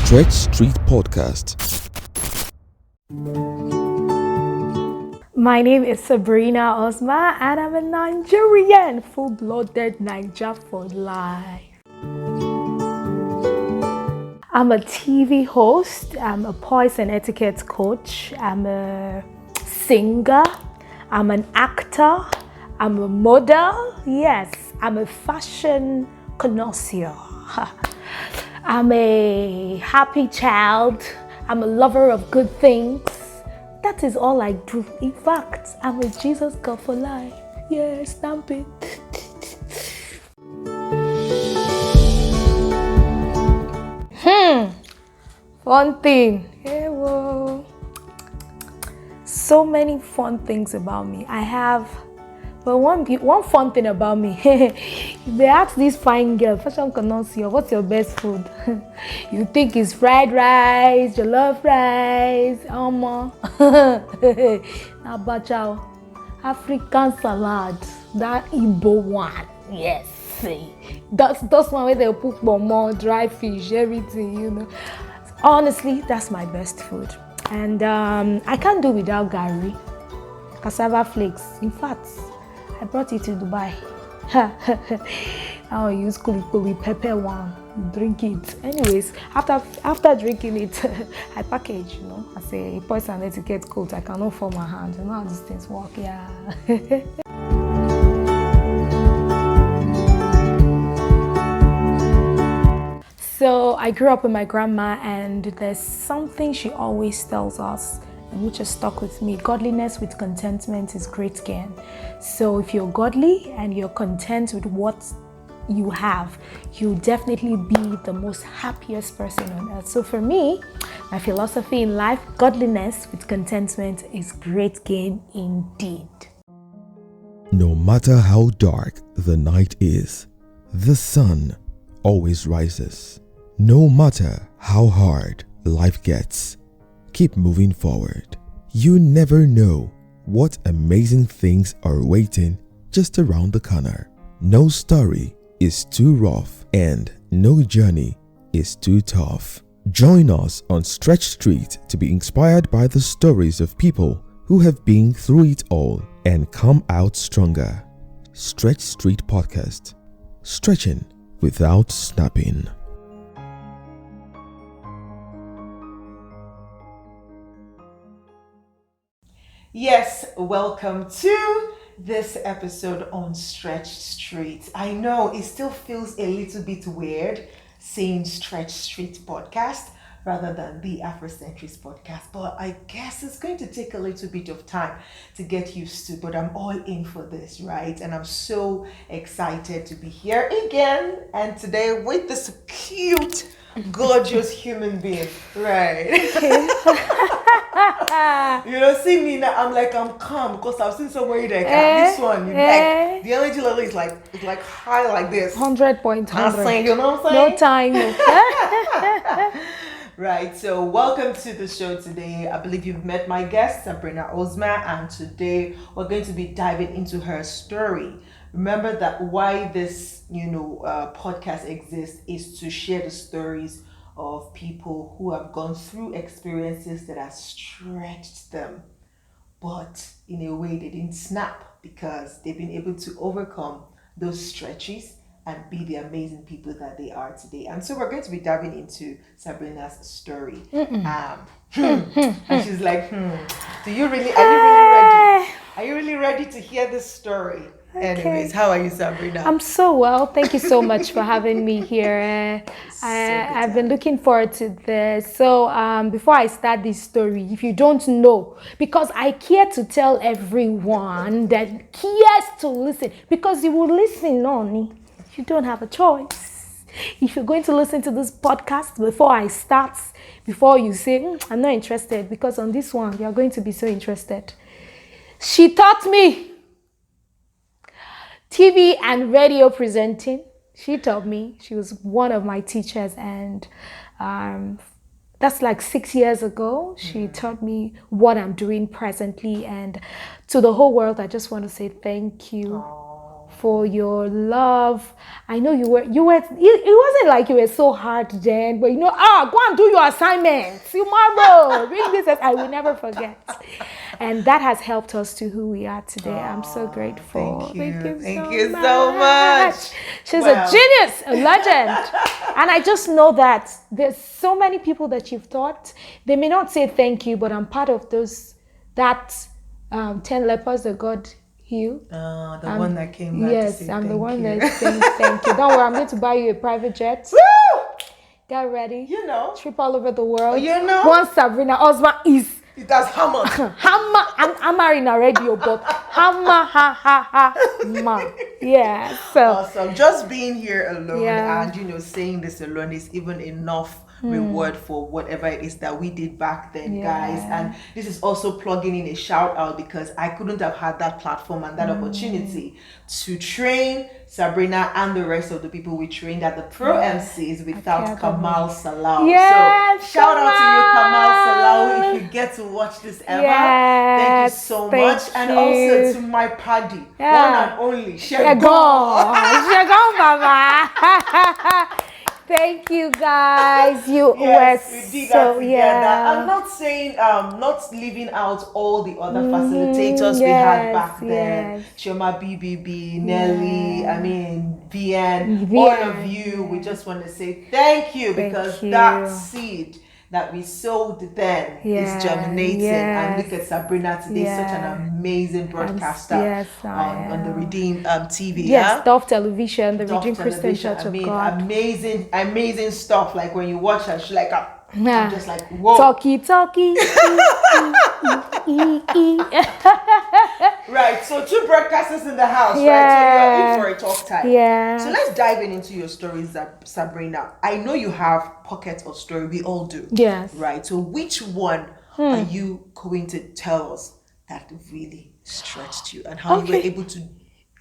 Stretch Street Podcast. My name is Sabrina Ozma and I'm a Nigerian, full-blooded Naija for life. I'm a TV host, I'm a poise and etiquette coach, I'm a singer, I'm an actor, I'm a model, yes, I'm a fashion connoisseur. I'm a happy child, I'm a lover of good things. That is all I do. In fact, I'm a Jesus girl for life. Yeah, stamp it. Fun thing. Hey, whoa. So many fun things about me. I have, but one fun thing about me. They ask this fine girl, fashion connoisseur, what's your best food? You think it's fried rice, jollof rice, abacha, African salad, that Igbo one. Yes, that's one where they put more dry fish, everything, Honestly, that's my best food, and I can't do without gari, cassava flakes. In fact, I brought it to Dubai. I'll use kuli pepper one, drink it. Anyways, after drinking it, I package, as a poise and etiquette coach. I cannot fold my hand. You know how these things work, yeah. So I grew up with my grandma, and there's something she always tells us, and which has stuck with me. Godliness with contentment is great gain. So if you're godly and you're content with what you have, you'll definitely be the most happiest person on earth. So for me, my philosophy in life, godliness with contentment is great gain indeed. No matter how dark the night is, the sun always rises. No matter how hard life gets, keep moving forward. You never know what amazing things are waiting just around the corner. No story is too rough and no journey is too tough. Join us on Stretch Street to be inspired by the stories of people who have been through it all and come out stronger. Stretch Street Podcast. Stretching without snapping. Yes, welcome to this episode on Stretch Street. I know it still feels a little bit weird saying Stretch Street Podcast rather than the Afrocentrics Podcast, but I guess it's going to take a little bit of time to get used to, but I'm all in for this, right? And I'm so excited to be here again, and today with this cute, gorgeous human being, right? See me now, I'm calm because I've seen somebody like this one, like the energy level is like high like this. 100.100. You know what I'm saying? No time. Right, so welcome to the show today. I believe you've met my guest, Sabrina Ozma, and today we're going to be diving into her story. Remember that why this, podcast exists is to share the stories of people who have gone through experiences that have stretched them, but in a way they didn't snap because they've been able to overcome those stretches and be the amazing people that they are today. And so we're going to be diving into Sabrina's story. And she's like, are you really ready? Are you really ready to hear this story? Okay. Anyways, how are you, Sabrina? I'm so well. Thank you so much for having me here. I've been looking forward to this. So before I start this story, if you don't know, because I care to tell everyone that cares to listen, because you will listen on. You don't have a choice. If you're going to listen to this podcast before I start, before you say, I'm not interested, because on this one, you're going to be so interested. She taught me TV and radio presenting. She taught me. She was one of my teachers, and that's like 6 years ago. She taught me what I'm doing presently, and to the whole world, I just want to say thank you for your love. I know it wasn't like you were so hard then, but go and do your assignments tomorrow. Read this, I will never forget. And that has helped us to who we are today. I'm so grateful. Thank you so much. She's a genius, a legend. And I just know that there's so many people that you've taught. They may not say thank you, but I'm part of that 10 lepers that God healed. The one that came back. Yes, I'm the one that's saying thank you. Don't worry, I'm going to buy you a private jet. Woo! Get ready. Trip Oh, all over the world. Once Sabrina Ozma is. It has hammer. Hammer. I'm hammering already, but hammer, ma. Yeah. So awesome. Just being here alone and saying this alone is even enough reward for whatever it is that we did back then, guys. And this is also plugging in a shout out because I couldn't have had that platform and that opportunity to train Sabrina and the rest of the people we trained at the Pro MCs without Kamal Salau. Yes, so shout out to you, Kamal Salau, if you get to watch this ever. Thank you so much. And also to my paddy, one and only Shegon Baba. Thank you, guys. You we did that together. I'm not saying, not leaving out all the other facilitators we had back then. Shoma BBB, Nelly, VN, all of you. We just want to say thank you because that seed that we sowed then is germinating. And look at Sabrina today, such an amazing broadcaster on the Redeemed TV. Yes, Dove Television, the Redeemed Christian Church of God. Amazing stuff. Like when you watch her, she's like, I'm just like, whoa. Talkie. Right, so 2 broadcasters in the house, right? So you're in for a talk time. Yeah. So let's dive into your stories, Sabrina. I know you have pockets of story. We all do. Yes. Right. So which one are you going to tell us that really stretched you and how you were able to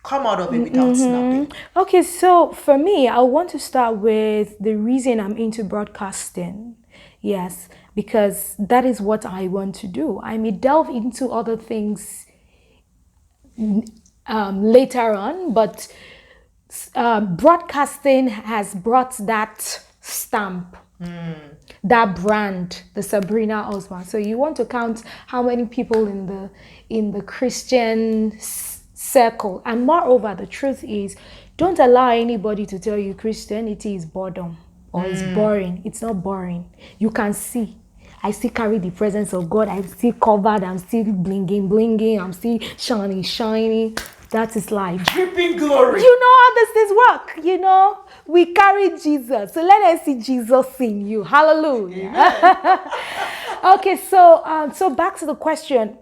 come out of it without snapping? Okay, so for me, I want to start with the reason I'm into broadcasting. Yes, because that is what I want to do. I may delve into other things later on, but broadcasting has brought that stamp, that brand, the Sabrina Ozma. So you want to count how many people in the Christian circle. And moreover, the truth is, don't allow anybody to tell you Christianity is boredom or it's boring. It's not boring. You can see. I still carry the presence of God. I'm still covered. I'm still blinging. I'm still shining. That is life. Dripping glory. You know how this things work. We carry Jesus. So let us see Jesus in you. Hallelujah. Okay, so back to the question.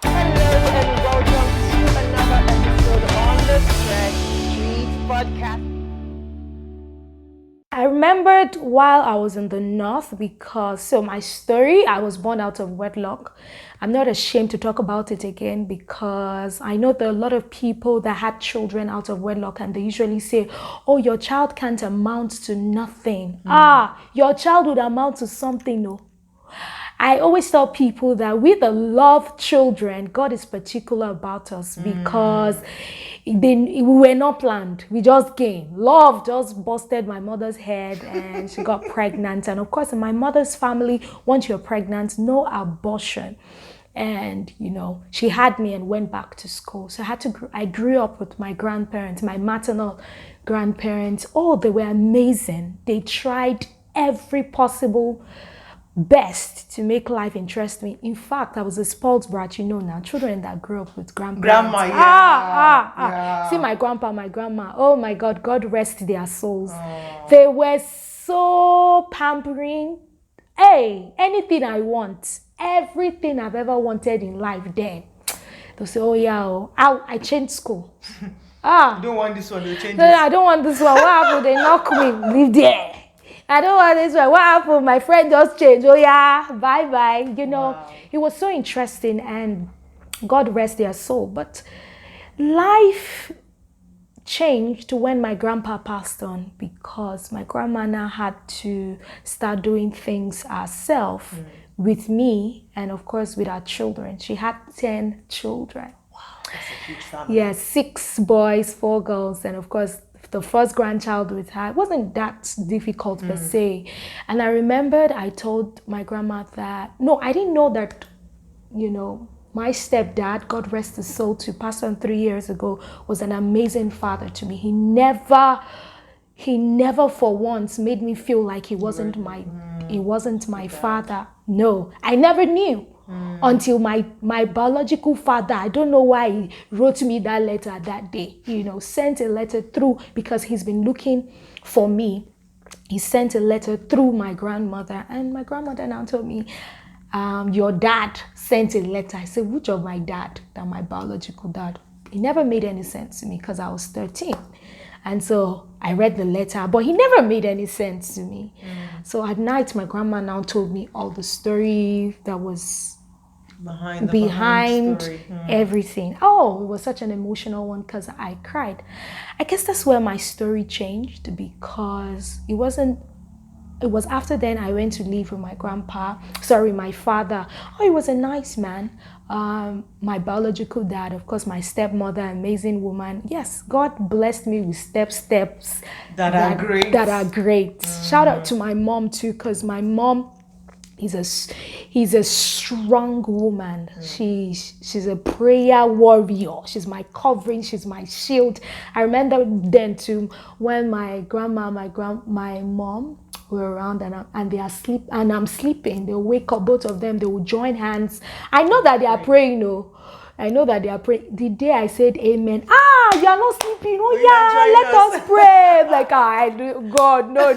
Hello and welcome to another episode on the Stretch Street Podcast. I remembered while I was in the north because, my story, I was born out of wedlock. I'm not ashamed to talk about it again because I know there are a lot of people that had children out of wedlock and they usually say, oh, your child can't amount to nothing. Your child would amount to something, no. I always tell people that we that love children, God is particular about us because we were not planned. We just came. Love just busted my mother's head and she got pregnant. And of course, in my mother's family, once you're pregnant, no abortion. And, she had me and went back to school. So I grew up with my grandparents, my maternal grandparents. Oh, they were amazing. They tried every possible best to make life interesting. In fact, I was a spoiled brat, now. Children that grew up with grandparents. Grandma, See my grandpa, my grandma. Oh my God, God rest their souls. They were so pampering. Hey, anything I want, everything I've ever wanted in life, then they'll say, I changed school. You don't want this one, they'll change it. I don't want this one. What happened? They knock me. Leave there. I don't want this one. What happened? My friend just changed. Bye-bye. It was so interesting and God rest their soul. But life changed when my grandpa passed on because my grandma now had to start doing things herself with me and of course with our children. She had 10 children. Wow. That's a huge family. Yeah, 6 boys, 4 girls, and of course the first grandchild with her. It wasn't that difficult per se. And I remembered I told my grandma that, no, I didn't know that, my stepdad, God rest his soul, to pass on 3 years ago, was an amazing father to me. He never for once made me feel like he wasn't my father. No, I never knew until my biological father, I don't know why he wrote me that letter that day, sent a letter through, because he's been looking for me. He sent a letter through my grandmother, and my grandmother now told me, your dad sent a letter. I said, which of my dad? That my biological dad. It never made any sense to me because I was 13. And so I read the letter, but he never made any sense to me. So at night, my grandma now told me all the story that was behind everything. Oh, it was such an emotional one because I cried. I guess that's where my story changed, because it was after then I went to live with my father. Oh, he was a nice man. My biological dad, of course, my stepmother, amazing woman. Yes, God blessed me with steps that are great. Shout out to my mom too, because my mom is a strong woman. She's a prayer warrior. She's my covering. She's my shield. I remember then too, when my grandma, my mom were around, and they are asleep, and I'm sleeping. They'll wake up, both of them. They will join hands. I know that they are praying. I know that they are praying. The day I said amen, you are not sleeping. Let us pray. Like, I do, God, no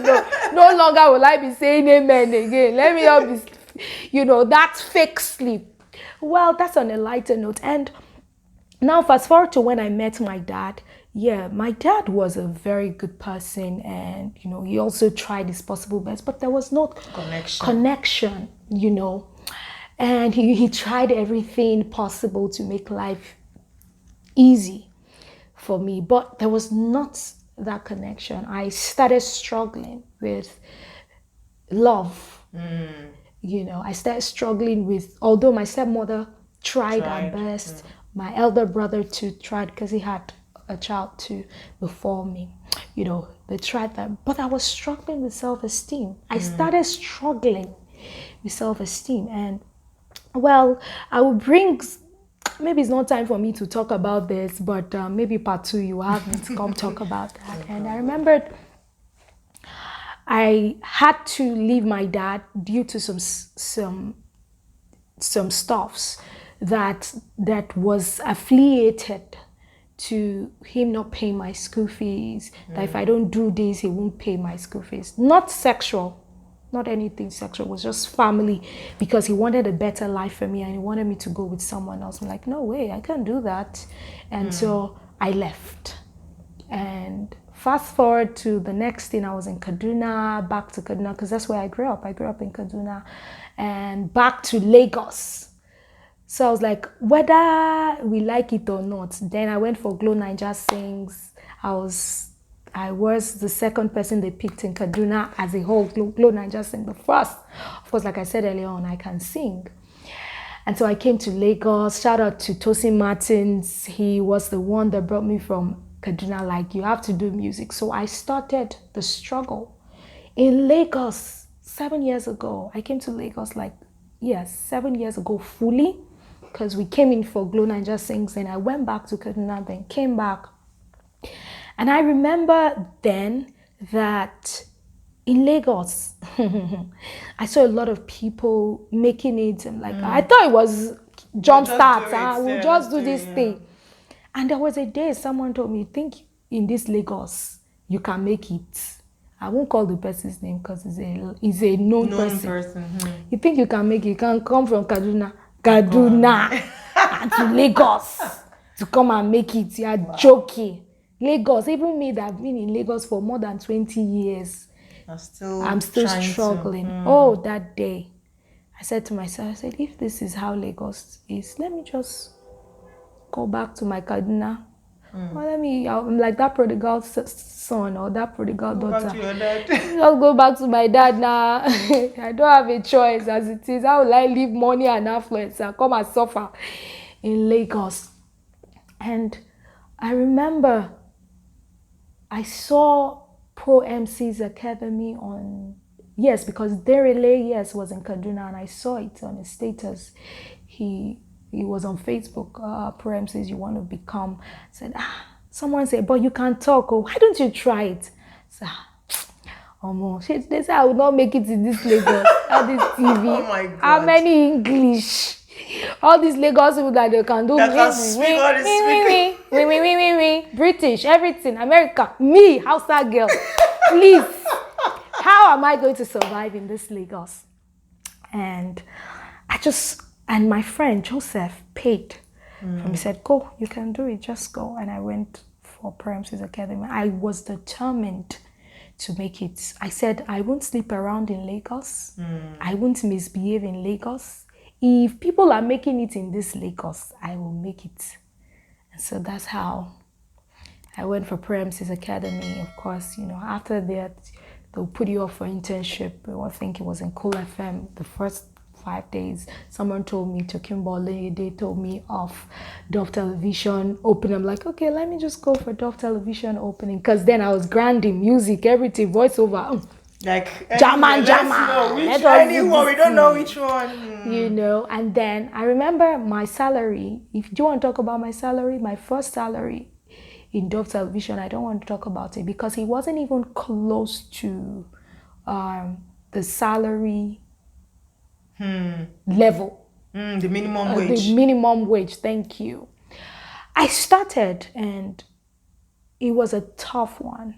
longer will I be saying amen again. Let me not be, that's fake sleep. Well, that's on a lighter note. And now fast forward to when I met my dad. Yeah, my dad was a very good person, and he also tried his possible best, but there was no connection, and he tried everything possible to make life easy for me, but there was not that connection. I started struggling with love. I started struggling with, although my stepmother tried her best, my elder brother too tried, because he had a child too before me. They tried that, but I was struggling with self-esteem. I started struggling with self-esteem, and well, I will bring, maybe it's not time for me to talk about this, but maybe part 2 you have me to come talk about that. And I remembered I had to leave my dad due to some stuffs that was affiliated to him not paying my school fees, that if I don't do this, he won't pay my school fees. Not sexual, not anything sexual, it was just family, because he wanted a better life for me and he wanted me to go with someone else. I'm like, no way, I can't do that. And so I left. And fast forward to the next thing, I was in Kaduna, back to Kaduna, because that's where I grew up. I grew up in Kaduna, and back to Lagos. So I was like, whether we like it or not, then I went for Glow Naija Sings. I was the second person they picked in Kaduna as a whole, Glow Naija Sing. The first, of course, like I said earlier on, I can sing. And so I came to Lagos. Shout out to Tosin Martins. He was the one that brought me from Kaduna, like, you have to do music. So I started the struggle in Lagos 7 years ago. I came to Lagos 7 years ago fully, because we came in for Glow Naija Sings, and I went back to Kaduna, then came back. And I remember then that in Lagos, I saw a lot of people making it, and I thought it was jump start. We'll just do this thing. And there was a day someone told me, think in this Lagos, you can make it. I won't call the person's name because he's a known person. You think you can make it? You can come from Kaduna and to Lagos to come and make it. You are joking. Lagos, even me that have been in Lagos for more than 20 years, I'm still struggling. Oh, that day, I said to myself, if this is how Lagos is, let me just go back to my Kaduna. Well, I'm like that prodigal son or that prodigal daughter. Back to your dad. Just go back to my dad now. I don't have a choice as it is. How will I leave money and affluence and come and suffer in Lagos? And I remember I saw Pro MC's Academy on, yes, because Derele, yes, was in Kaduna, and I saw it on his status. He was on Facebook, Pro MCs, you want to become. Said, someone said, but you can talk, oh, why don't you try it? So, shit, they say I will not make it in this Lagos, all this TV. Oh my God. How many English? All these Lagos people that they can do British, everything, America, me, Hausa girl. Please, how am I going to survive in this Lagos? And my friend Joseph paid. He said, go, you can do it, just go. And I went for Premises Academy. I was determined to make it. I said, I won't sleep around in Lagos. I won't misbehave in Lagos. If people are making it in this Lagos, I will make it. And so that's how I went for Premises Academy. Of course, after that, they'll put you up for internship. I think it was in Cool FM. The first 5 days, someone told me to Kimberley. They told me off Dove Television opening. I'm like, okay, let me just go for Dove Television opening. Because then I was grinding music, everything, voiceover. Like German. We don't know which one. And then I remember my salary. If you want to talk about my salary, my first salary in Dove Television, I don't want to talk about it because it wasn't even close to the salary level. The minimum wage. The minimum wage, thank you. I started and it was a tough one.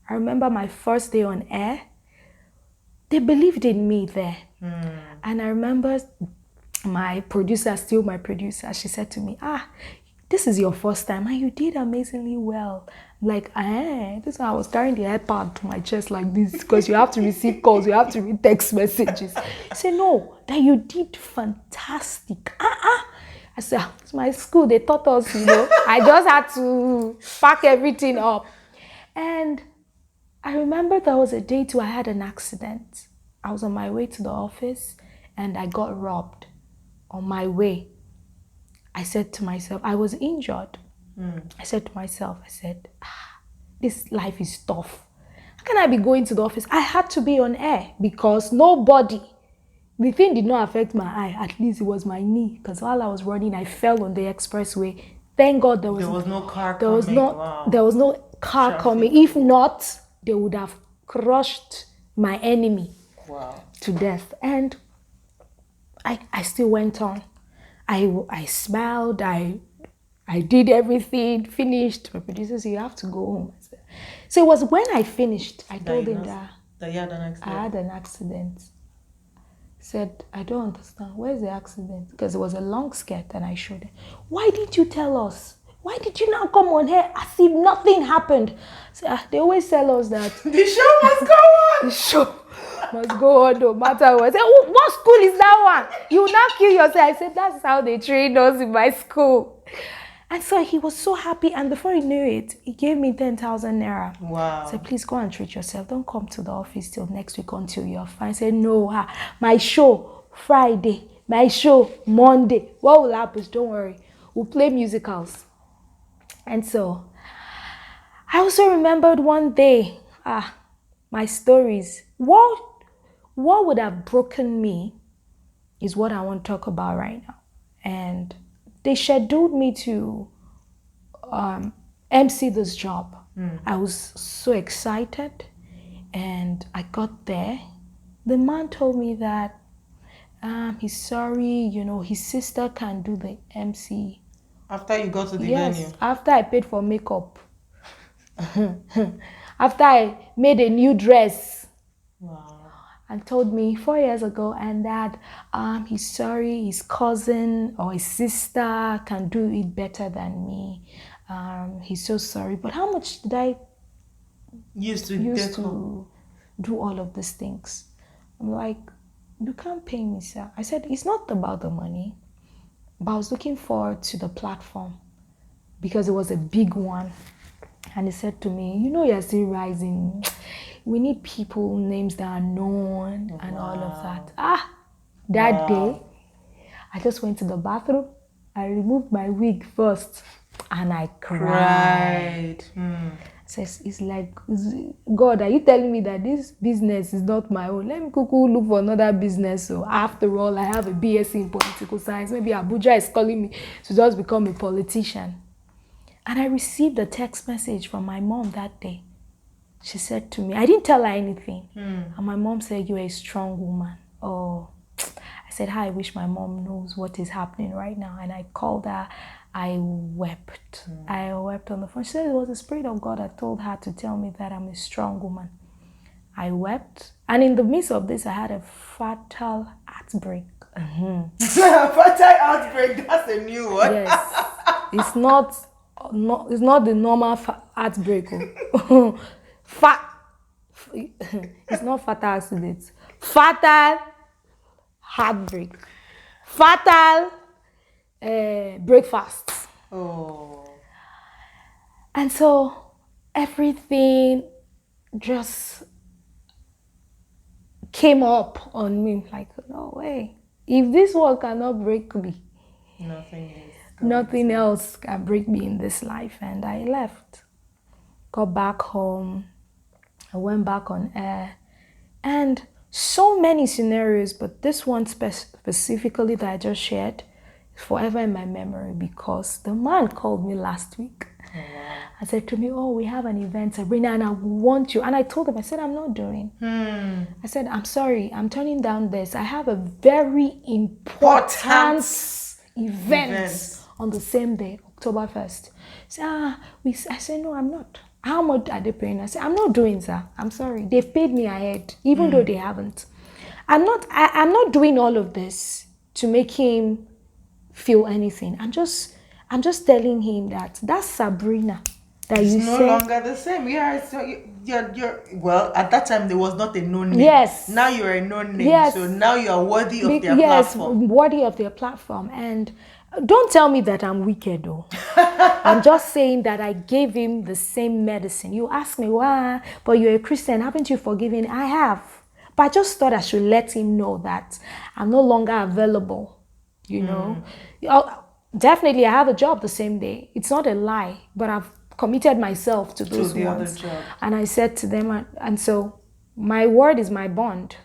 I remember my first day on air. They believed in me there. And I remember my producer, still my producer, she said to me, this is your first time and you did amazingly well. Like, this one I was carrying the iPad to my chest like this because you have to receive calls, you have to read text messages. She said, no, that you did fantastic. I said, it's my school, they taught us, I just had to pack everything up. And I remember there was a day too, I had an accident. I was on my way to the office and I got robbed on my way. I said to myself, I was injured. I said to myself, this life is tough. How can I be going to the office? I had to be on air because the thing did not affect my eye. At least it was my knee. Because while I was running, I fell on the expressway. Thank God there was no car coming. Wow. There was no car coming. If not, they would have crushed my enemy to death. And I still went on. I smiled. I did everything, finished. My producer said, you have to go home. So it was when I finished, I told him that you had an accident. I had an accident. Said, I don't understand. Where's the accident? Because it was a long skirt and I showed him. Why did you tell us? Why did you not come on here as if nothing happened? So, they always tell us that the show must go on. The show must go on no matter what. I said, what school is that one? You will not kill yourself. I said, that's how they trained us in my school. And so he was so happy, and before he knew it, he gave me 10,000 naira. Wow. I said, please go and treat yourself. Don't come to the office till next week until you're fine. I said, no, my show Friday, my show Monday. What will happen? Don't worry. We'll play musicals. And so I also remembered one day, my stories. What would have broken me is what I want to talk about right now. And they scheduled me to MC this job. I was so excited and I got there. The man told me that he's sorry, his sister can do the MC. After you got to the venue? Yes, after I paid for makeup. After I made a new dress. Wow. And told me 4 years ago and that he's sorry, his cousin or his sister can do it better than me. He's so sorry. But how much did I used to do all of these things? I'm like, you can't pay me, sir. I said, it's not about the money, but I was looking forward to the platform because it was a big one. And he said to me, you're still rising. We need people, names that are known and all of that. That day, I just went to the bathroom. I removed my wig first. And I cried. Says, it's like, God, are you telling me that this business is not my own? Let me look for another business. So after all, I have a BSc in political science. Maybe Abuja is calling me to just become a politician. And I received a text message from my mom that day. She said to me, I didn't tell her anything. And my mom said, you're a strong woman. Oh, I said, hi, I wish my mom knows what is happening right now. And I called her. I wept. I wept on the phone. She said it was the Spirit of God that told her to tell me that I'm a strong woman. I wept. And in the midst of this, I had a fatal heartbreak. Fatal heartbreak, that's a new one. Yes. It's not the normal heartbreak. It's not fatal accident. Fatal heartbreak. Fatal breakfast. Oh. And so everything just came up on me like, no way. If this one cannot break me, nothing else can break me in this life. And I left. Got back home. I went back on air. And so many scenarios, but this one specifically that I just shared, forever in my memory because the man called me last week and said to me, oh, we have an event, Sabrina, and I want you. And I told him, I said, I'm not doing. I said, I'm sorry, I'm turning down this. I have a very important event on the same day, October 1st. I said, no, I'm not. How much are they paying? I said, I'm not doing, sir. I'm sorry. They've paid me ahead, even though they haven't. I'm not doing all of this to make him feel anything. I'm just telling him that Sabrina that it's you no said, longer the same. Yeah, so you're well, at that time there was not a known name. Yes. Now you're a known name. Yes. So now you are worthy of their platform. Yes, worthy of their platform. And don't tell me that I'm wicked though. I'm just saying that I gave him the same medicine. You ask me why, but you're a Christian, haven't you forgiven? I have. But I just thought I should let him know that I'm no longer available. You know, definitely I have a job the same day. It's not a lie, but I've committed myself to those ones. And I said to them, and so my word is my bond.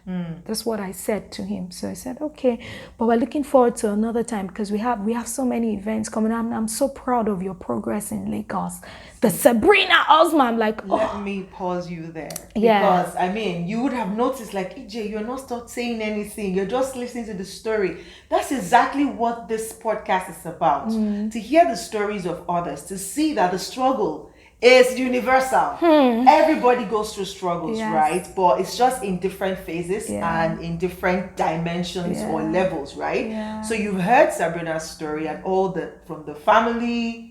That's what I said to him. So I said, okay, but we're looking forward to another time because we have so many events coming up. I'm so proud of your progress in Lagos. The Sabrina Ozma, I'm like, Let me pause you there. Yeah. Because, I mean, you would have noticed, like, EJ, you're not start saying anything. You're just listening to the story. That's exactly what this podcast is about. To hear the stories of others, to see that the struggle is universal. Everybody goes through struggles, right? But it's just in different phases and in different dimensions or levels, right? So you've heard Sabrina's story and all from the family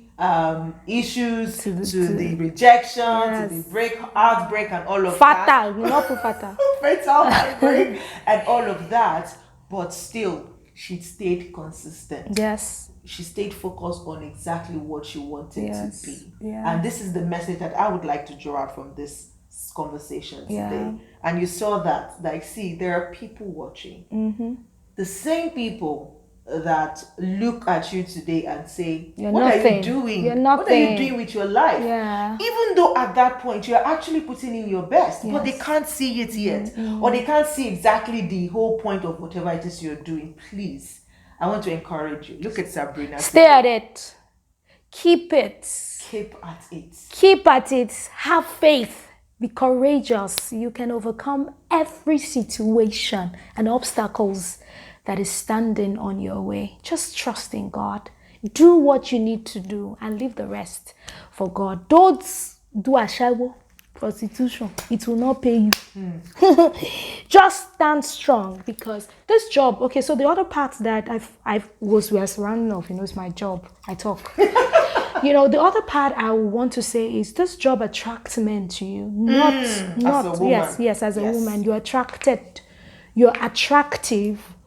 issues to the rejection, to the heartbreak and all of fatal, not fatal. Fatal heartbreak and all of that. But still, she stayed consistent. Yes. She stayed focused on exactly what she wanted to be. And this is the message that I would like to draw out from this conversation today. And you saw that, like, see, there are people watching. The same people that look at you today and say, what are you doing? What are you doing with your life? Even though at that point you're actually putting in your best, but they can't see it yet. Or they can't see exactly the whole point of whatever it is you're doing. Please, I want to encourage you. Look at Sabrina. Stay at it. Keep it. Keep at it. Keep at it. Have faith. Be courageous. You can overcome every situation and obstacles that is standing on your way. Just trust in God. Do what you need to do and leave the rest for God. Don't do ashawo, prostitution. It will not pay you. Just stand strong because this job, okay, so the other part that we are surrounding of, it's my job. I talk. The other part I want to say is this job attracts men to you. Not as a woman. Yes, as a woman. You're attractive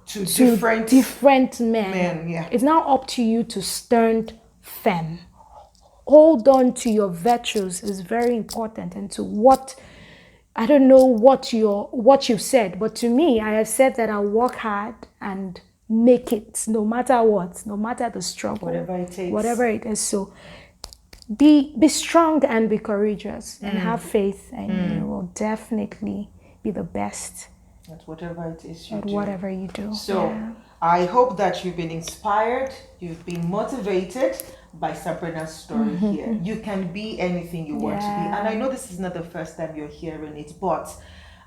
to different men. It's now up to you to stand firm. Hold on to your virtues is very important, and to what I don't know what you've said, but to me, I have said that I'll work hard and make it, no matter what, no matter the struggle, whatever it takes, whatever it is. So be strong and be courageous and have faith, and you will definitely be the best at whatever it is you at do. whatever you do. So Yeah. I hope that you've been inspired, you've been motivated by Sabrina's story here. You can be anything you want to be. And I know this is not the first time you're hearing it, but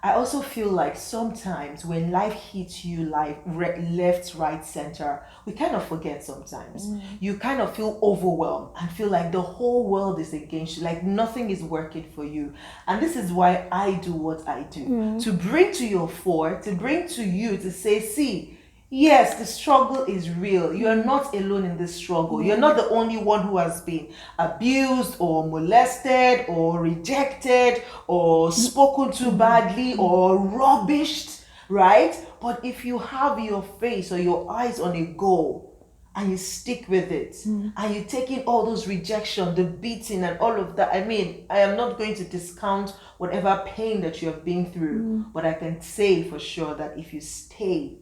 I also feel like sometimes when life hits you like left, right, center, we kind of forget sometimes. You kind of feel overwhelmed and feel like the whole world is against you, like nothing is working for you. And this is why I do what I do, to bring to your fore, to bring to you to say, see, yes, the struggle is real. You are not alone in this struggle. You're not the only one who has been abused or molested or rejected or spoken to badly or rubbished, right? But if you have your face or your eyes on a goal and you stick with it and you take in all those rejection, the beating and all of that, I mean, I am not going to discount whatever pain that you have been through, but I can say for sure that if you stay,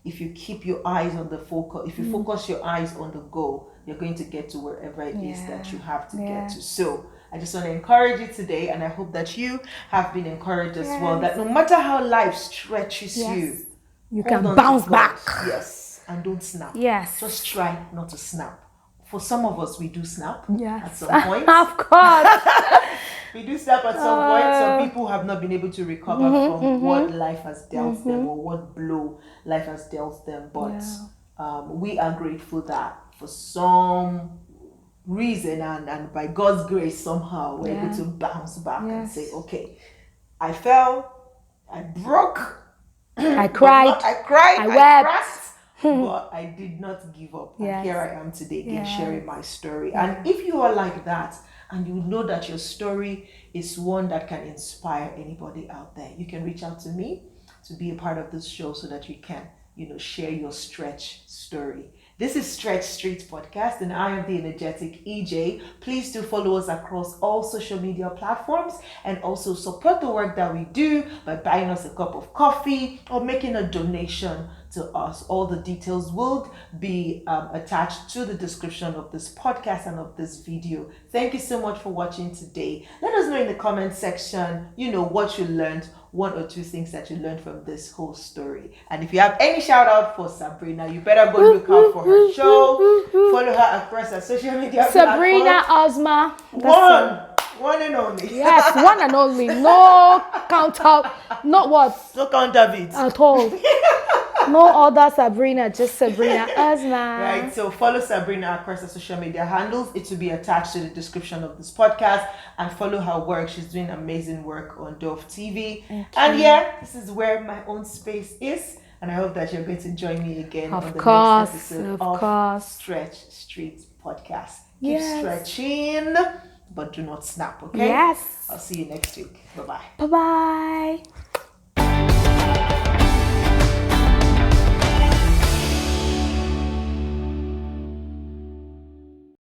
if you keep your eyes on the focus, if you focus your eyes on the goal, you're going to get to wherever it is that you have to get to. So I just want to encourage you today, and I hope that you have been encouraged as well, that no matter how life stretches you, you hold can on bounce to God. back. Yes, and don't snap. Yes. Just try not to snap. For some of us, we do snap at some point. Of course. We do snap at some point. Some people have not been able to recover from what life has dealt them or what blow life has dealt them. But we are grateful that for some reason and by God's grace, somehow we're able to bounce back and say, okay, I fell, I broke, I cried, I wept. cracked, but I did not give up. And here I am today again sharing my story. And if you are like that, and you know that your story is one that can inspire anybody out there, you can reach out to me to be a part of this show so that you can, share your stretch story. This is Stretch Street Podcast, and I am the energetic EJ. Please do follow us across all social media platforms and also support the work that we do by buying us a cup of coffee or making a donation to us. All the details will be attached to the description of this podcast and of this video. Thank you so much for watching today. Let us know in the comment section, what you learned, one or two things that you learned from this whole story. And if you have any shout out for Sabrina, you better go look out for her show. Follow her across her social media Sabrina platforms. Ozma. One and only. Yes, one and only. No counter, not what? No counterfeit. At all. No other Sabrina, just Sabrina Ozma. Right, so follow Sabrina across the social media handles. It will be attached to the description of this podcast, and follow her work. She's doing amazing work on Dove TV. And this is where my own space is. And I hope that you're going to join me again on the next episode of Stretch Street Podcast. Keep stretching, but do not snap, okay? Yes. I'll see you next week. Bye-bye. Bye-bye.